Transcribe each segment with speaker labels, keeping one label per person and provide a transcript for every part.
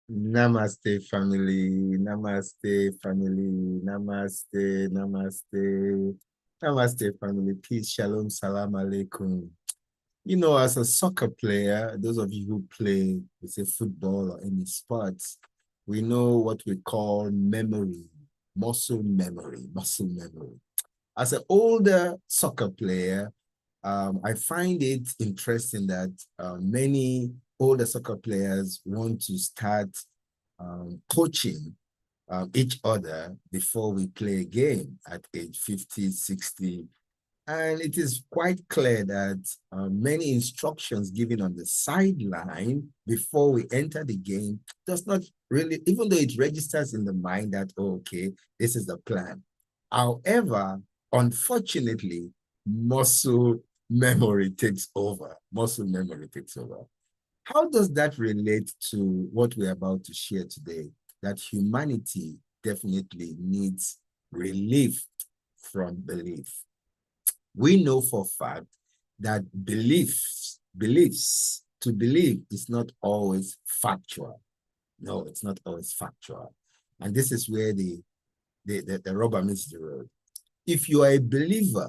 Speaker 1: Namaste, family. Namaste, family. Namaste, namaste. Namaste, family. Peace, shalom, salam alaikum. You know, as a soccer player, those of you who play, say, football or any sports, we know what we call memory, muscle memory. As an older soccer player, I find it interesting that many older soccer players want to start coaching each other before we play a game at age 50, 60. And it is quite clear that many instructions given on the sideline before we enter the game does not really, even though it registers in the mind that, oh, okay, this is the plan. However, unfortunately, muscle memory takes over. Muscle memory takes over. How does that relate to what we're about to share today? That humanity definitely needs relief from belief. We know for a fact that beliefs, to believe is not always factual. No, it's not always factual. And this is where the rubber meets the road. If you are a believer,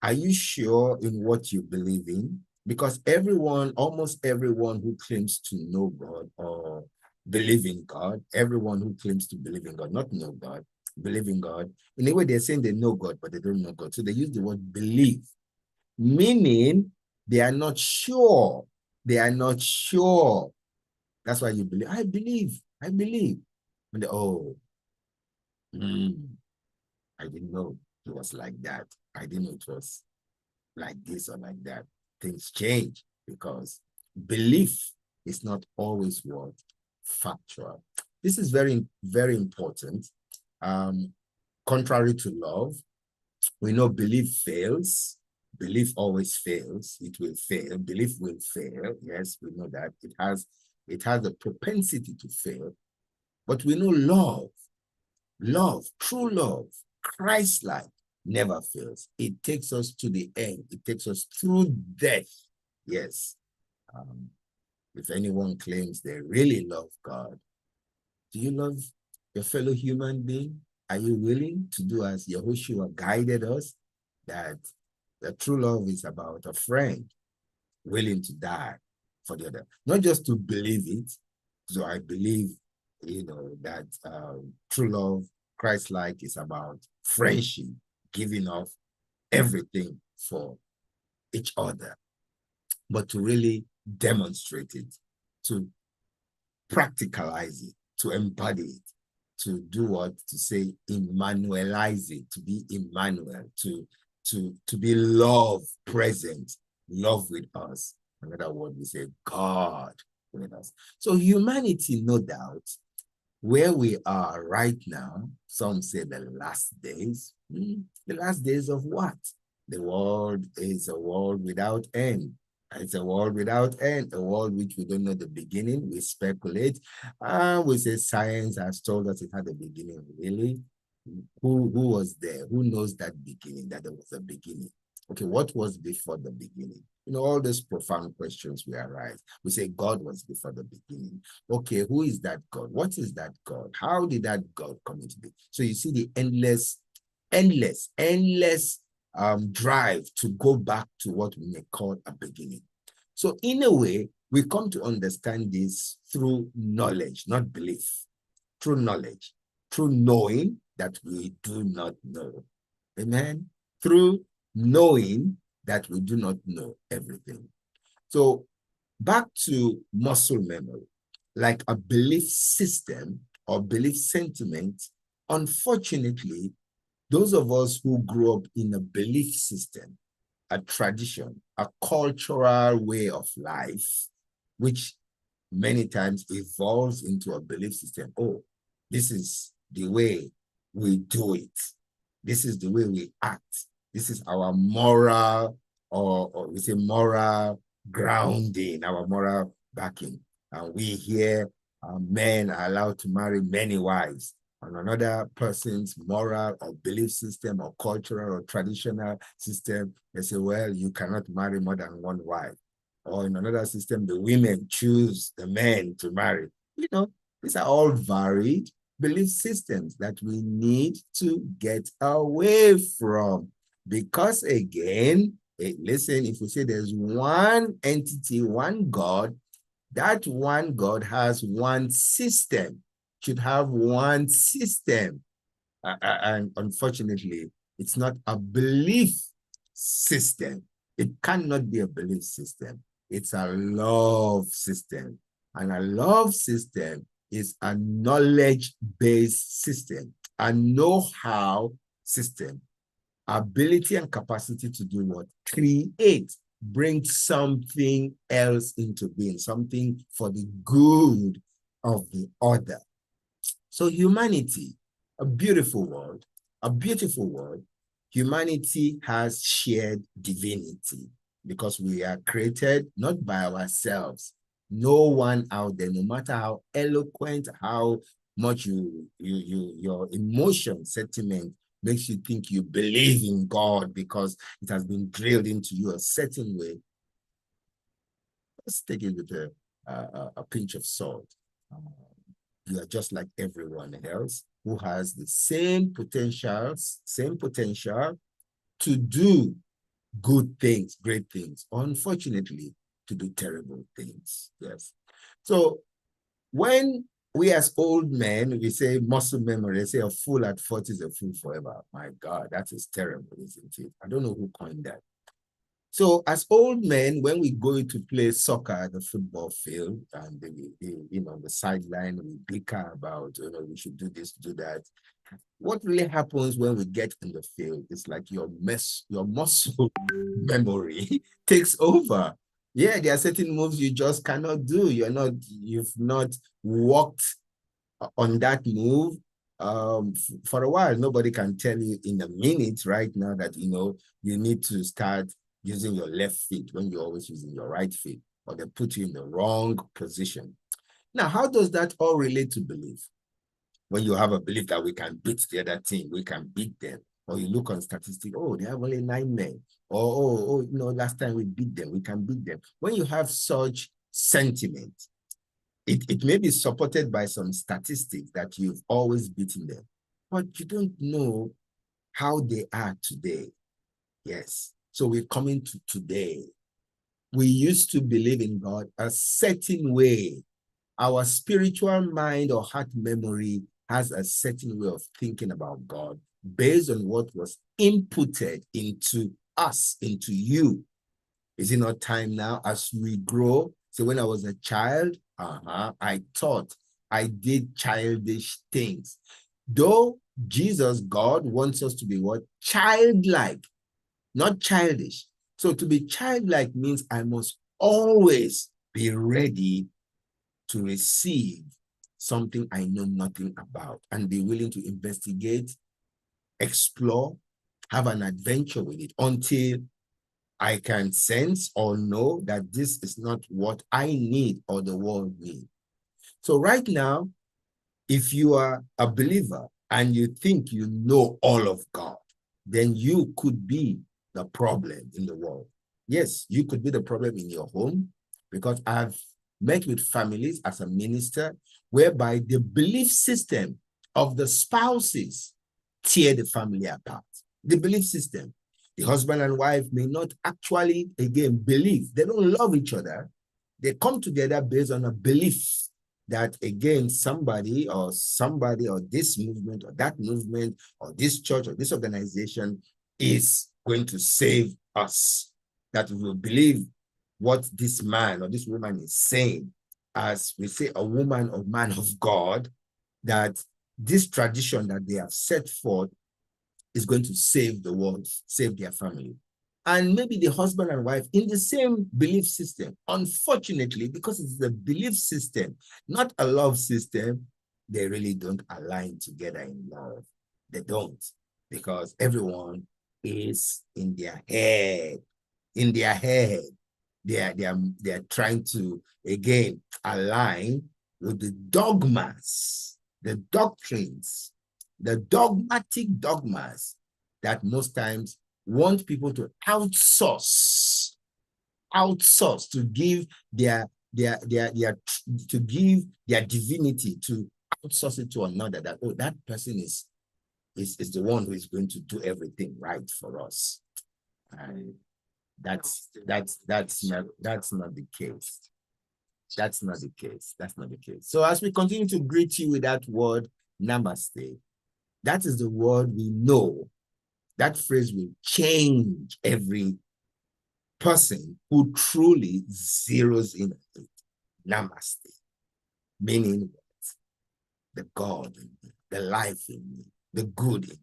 Speaker 1: are you sure in what you believe in? Because almost everyone who claims to know God or believe in God, everyone who claims to believe in God, not know God, believe in God, in a way they're saying they know God, but they don't know God. So they use the word believe, meaning they are not sure. They are not sure. That's why you believe. I believe. And they, oh, I didn't know it was like that. I didn't know it was like this or like that. Things change because belief is not always what factual. This is very, very important. Um, Contrary to love, we know belief fails. Belief always fails. It will fail. Belief will fail. Yes, we know that. It has a propensity to fail. But we know true love, Christ-like, never fails. It takes us to the end. It takes us through death. Yes. Um, if anyone claims they really love God, do you love your fellow human being? Are you willing to do as Yahushua guided us? That the true love is about a friend willing to die for the other, not just to believe it. So I believe, that true love, Christ-like, is about friendship, giving up everything for each other, but to really demonstrate it, to practicalize it, to embody it, to do what? To say Emmanuelize it, to be Emmanuel, to be love present, love with us. Another word we say God with us. So humanity, no doubt, where we are right now, some say the last days. The last days of what? The world is a world without end. It's a world without end, a world which we don't know the beginning. We speculate. We say science has told us it had a beginning. Really? Who was there? Who knows that beginning, that there was a beginning? Okay, what was before the beginning? All those profound questions we arise. We say God was before the beginning. Okay, who is that God? What is that God? How did that God come into being? So you see the endless drive to go back to what we may call a beginning. So in a way, we come to understand this through knowledge, not belief. Through knowledge, through knowing that we do not know. Amen? Through knowing that we do not know everything. So back to muscle memory, like a belief system or belief sentiment, unfortunately, those of us who grew up in a belief system, a tradition, a cultural way of life, which many times evolves into a belief system. Oh, this is the way we do it. This is the way we act. This is our moral, or we say moral grounding, our moral backing. And we here, men are allowed to marry many wives. On another person's moral or belief system or cultural or traditional system, they say, well, you cannot marry more than one wife. Or in another system, the women choose the men to marry. These are all varied belief systems that we need to get away from. Because again, listen, if we say there's one entity, one God, that one God has one system, should have one system. And unfortunately, it's not a belief system. It cannot be a belief system. It's a love system. And a love system is a knowledge-based system, a know-how system, ability and capacity to do what? Create, bring something else into being, something for the good of the other. So humanity, a beautiful world, a beautiful world. Humanity has shared divinity because we are created not by ourselves. No one out there, no matter how eloquent, how much your emotion, sentiment makes you think you believe in God because it has been drilled into you a certain way. Let's take it with a pinch of salt. You are just like everyone else who has the same potential to do good things, great things, unfortunately, to do terrible things. Yes. So when we as old men, we say muscle memory, they say a fool at 40 is a fool forever. My God, that is terrible, isn't it? I don't know who coined that. So as old men, when we go to play soccer at the football field and the sideline, we bicker about, we should do this, do that. What really happens when we get in the field is like your muscle memory takes over. Yeah, there are certain moves you just cannot do. You've not walked on that move for a while. Nobody can tell you in a minute right now that, you need to start using your left feet when you're always using your right feet, or they put you in the wrong position. Now, how does that all relate to belief? When you have a belief that we can beat the other team, we can beat them, or you look on statistics, oh, they have only 9 men, or last time we beat them, we can beat them. When you have such sentiment, it may be supported by some statistics that you've always beaten them, but you don't know how they are today. Yes. So we're coming to today. We used to believe in God a certain way. Our spiritual mind or heart memory has a certain way of thinking about God based on what was inputted into us, into you. Is it not time now as we grow? So when I was a child, I thought I did childish things. Though Jesus, God, wants us to be what? Childlike, not childish. So to be childlike means I must always be ready to receive something I know nothing about and be willing to investigate, explore, have an adventure with it until I can sense or know that this is not what I need or the world needs. So right now, if you are a believer and you think you know all of God, then you could be the problem in the world. Yes, you could be the problem in your home, because I've met with families as a minister whereby the belief system of the spouses tear the family apart. The belief system. The husband and wife may not actually, again, believe. They don't love each other. They come together based on a belief that, again, somebody or this movement or that movement or this church or this organization is going to save us. That we will believe what this man or this woman is saying, as we say, a woman or man of God, that this tradition that they have set forth is going to save the world, save their family. And maybe the husband and wife in the same belief system. Unfortunately, because it's the belief system, not a love system, they really don't align together in love. They don't, because everyone is in their head. In their head, they are trying to, again, align with the dogmas, the doctrines, the dogmatic dogmas that most times want people to outsource to give their to give their divinity, to outsource it to another, that, oh, that person is the one who is going to do everything right for us. And that's not the case. That's not the case. That's not the case. So as we continue to greet you with that word, Namaste, that is the word we know. That phrase will change every person who truly zeroes in on it. Namaste, meaning the God in me, the life in me, the good in me,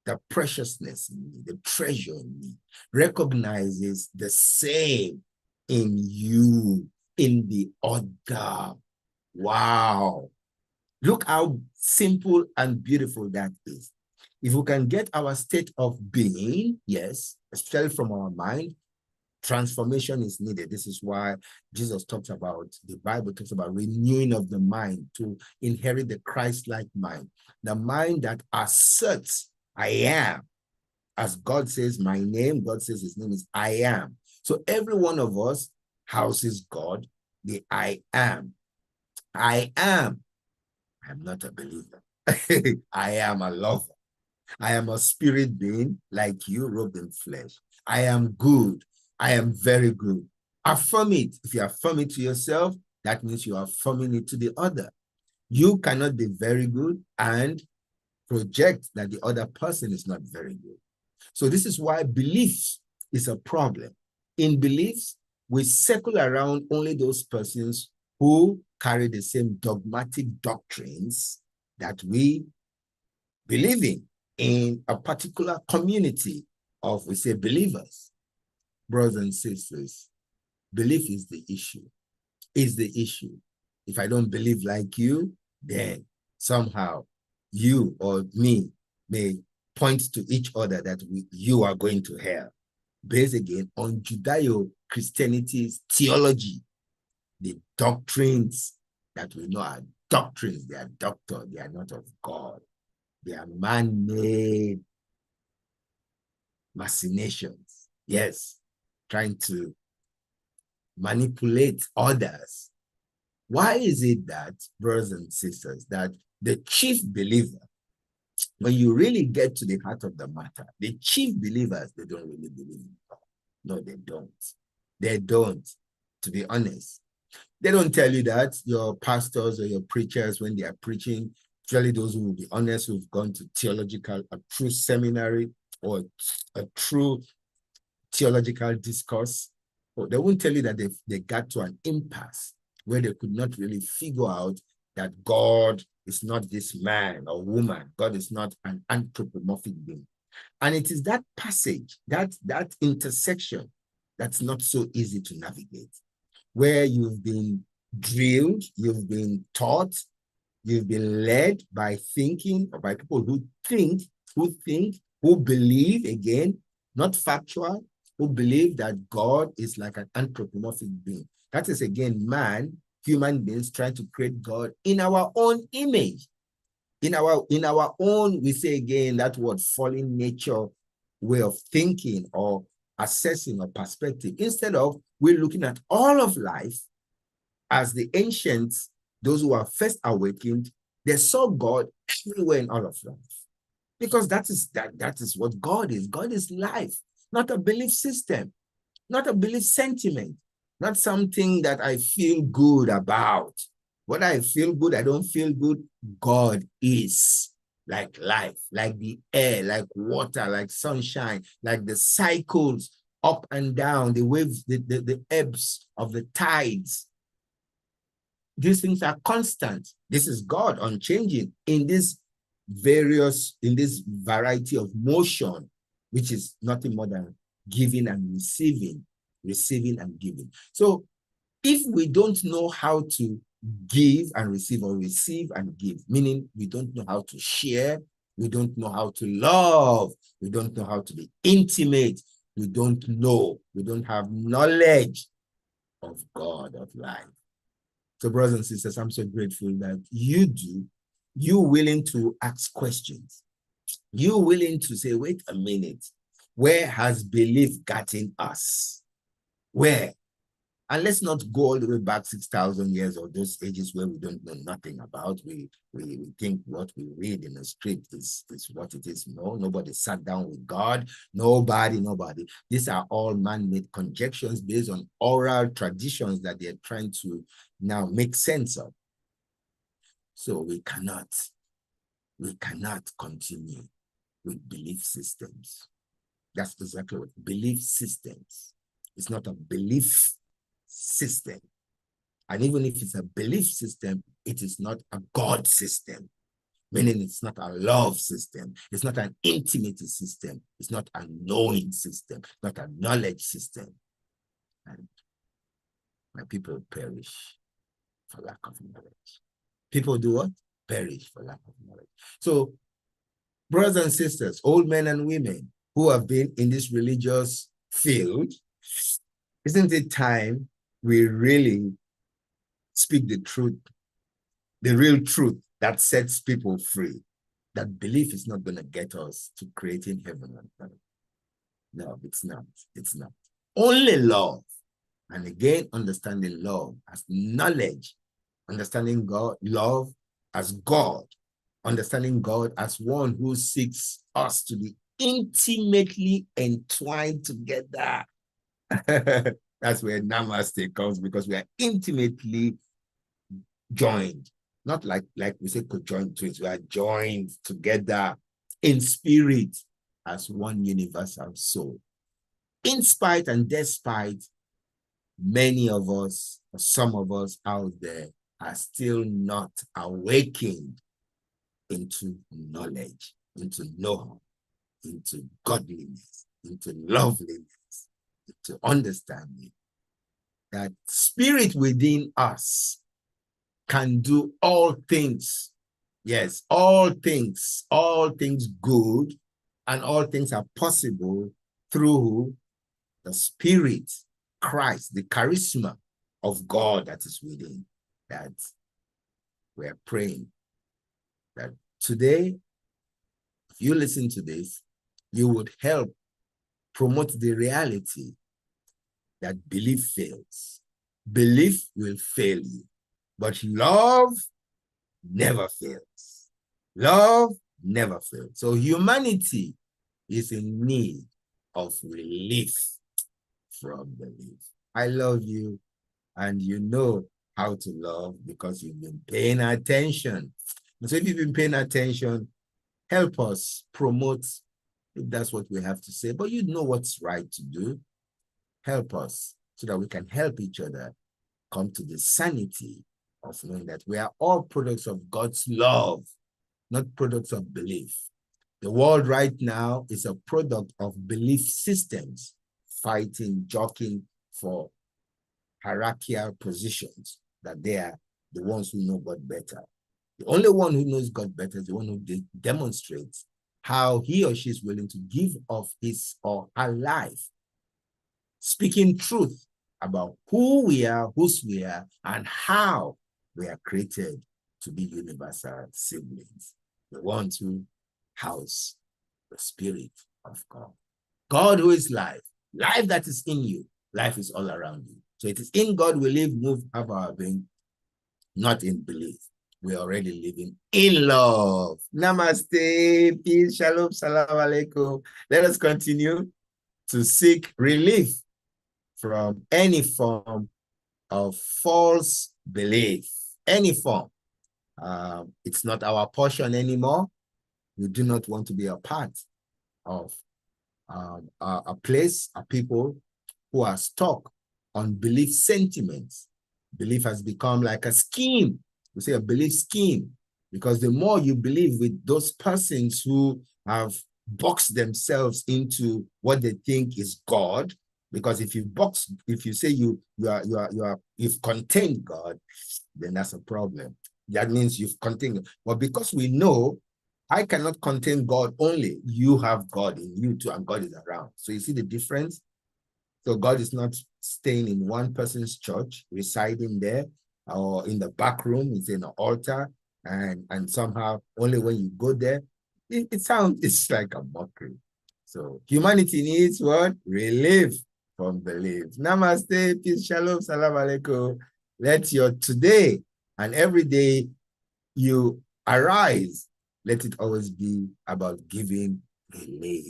Speaker 1: the preciousness in me, the treasure in me, recognizes the same in you, in the other. Wow. Look how simple and beautiful that is. If we can get our state of being, yes, especially from our mind, transformation is needed. This is why Jesus talks about, the Bible talks about renewing of the mind to inherit the Christ-like mind, the mind that asserts, I am. As God says, my name, God says his name is I am. So every one of us houses God, the I am. I am. I'm not a believer. I am a lover. I am a spirit being like you, robed in flesh. I am good. I am very good. Affirm it. If you affirm it to yourself, that means you are affirming it to the other. You cannot be very good and project that the other person is not very good. So this is why beliefs is a problem. In beliefs, we circle around only those persons who carry the same dogmatic doctrines that we believe in a particular community of, we say, believers. Brothers and sisters, belief is the issue. Is the issue. If I don't believe like you, then somehow you or me may point to each other that you are going to hell. Based again on Judeo-Christianity's theology, the doctrines that we know are doctrines, they are doctored, they are not of God. They are man-made machinations. Yes, trying to manipulate others. Why is it that, brothers and sisters, that the chief believer, when you really get to the heart of the matter, the chief believers, they don't really believe in God. No, they don't. They don't, to be honest. They don't tell you that. Your pastors or your preachers, when they are preaching, especially those who will be honest, who've gone to a true seminary or a true theological discourse, they won't tell you that they got to an impasse where they could not really figure out that God is not this man or woman. God is not an anthropomorphic being. And it is that passage, that intersection, that's not so easy to navigate, where you've been drilled, you've been taught, you've been led by thinking, or by people who believe, again, not factual, who believe that God is like an anthropomorphic being. That is, again, human beings trying to create God in our own image. In our own, we say again, that word, fallen nature way of thinking or assessing or perspective. Instead of, we're looking at all of life as the ancients, those who are first awakened, they saw God everywhere in all of life. Because that is what God is. God is life, not a belief system, not a belief sentiment, not something that I feel good about. Whether I feel good, I don't feel good, God is like life, like the air, like water, like sunshine, like the cycles up and down, the waves, the ebbs of the tides. These things are constant. This is God, unchanging in this variety of motion, which is nothing more than giving and receiving and giving. So if we don't know how to give and receive, or receive and give, meaning we don't know how to share, we don't know how to love, we don't know how to be intimate, we don't have knowledge of God, of life. So brothers and sisters, I'm so grateful that you willing to ask questions. You willing to say, wait a minute, where has belief gotten us? Where? And let's not go all the way back 6,000 years or those ages where we don't know nothing about. We think what we read in the script is what it is. No, nobody sat down with God. Nobody. These are all man-made conjectures based on oral traditions that they're trying to now make sense of. So we cannot continue with belief systems. That's exactly what belief systems. It's not a belief system. And even if it's a belief system, it is not a God system, meaning it's not a love system. It's not an intimacy system. It's not a knowing system, not a knowledge system. And my people perish for lack of knowledge. People do what? Perish for lack of knowledge. So, brothers and sisters, old men and women who have been in this religious field, isn't it time we really speak the truth, the real truth that sets people free? That belief is not going to get us to creating heaven on earth. No, it's not. It's not. Only love. And again, understanding love as knowledge, understanding God, love as God, understanding God as one who seeks us to be intimately entwined together. That's where Namaste comes, because we are intimately joined. Not like we say conjoined twins. We are joined together in spirit as one universal soul. In spite and despite, many of us, or some of us out there, are still not awakened into knowledge, into know-how, into godliness, into loveliness, into understanding that spirit within us can do all things. Yes, all things good, and all things are possible through the Spirit, Christ, the charisma of God that is within. That we are praying that today, if you listen to this, you would help promote the reality that belief fails. Belief will fail you, but love never fails. Love never fails. So humanity is in need of relief from belief. I love you, and you know how to love because you've been paying attention. And so if you've been paying attention, help us promote, if that's what we have to say, but you know what's right to do. Help us so that we can help each other come to the sanity of knowing that we are all products of God's love, not products of belief. The world right now is a product of belief systems, fighting, jockeying for hierarchical positions, that they are the ones who know God better. The only one who knows God better is the one who demonstrates how he or she is willing to give of his or her life, speaking truth about who we are, whose we are, and how we are created to be universal siblings, the ones who house the Spirit of God. God who is life, life that is in you, life is all around you. So it is in God we live, move, have our being, not in belief. We're already living in love. Namaste, peace, shalom, salam alaikum. Let us continue to seek relief from any form of false belief, any form. It's not our portion anymore. We do not want to be a part of a place, a people who are stuck on belief sentiments. Belief has become like a scheme. We say a belief scheme, because the more you believe with those persons who have boxed themselves into what they think is God, because if you say you've contained God, then that's a problem. That means you've contained. But because we know I cannot contain God only, you have God in you too, and God is around. So you see the difference? So God is not staying in one person's church, residing there, or in the back room, it's in an altar, and somehow only when you go there, it's like a mockery. So humanity needs what? Relief from belief. Namaste, peace, shalom, salam alaikum. Let your today and every day you arise, let it always be about giving belief.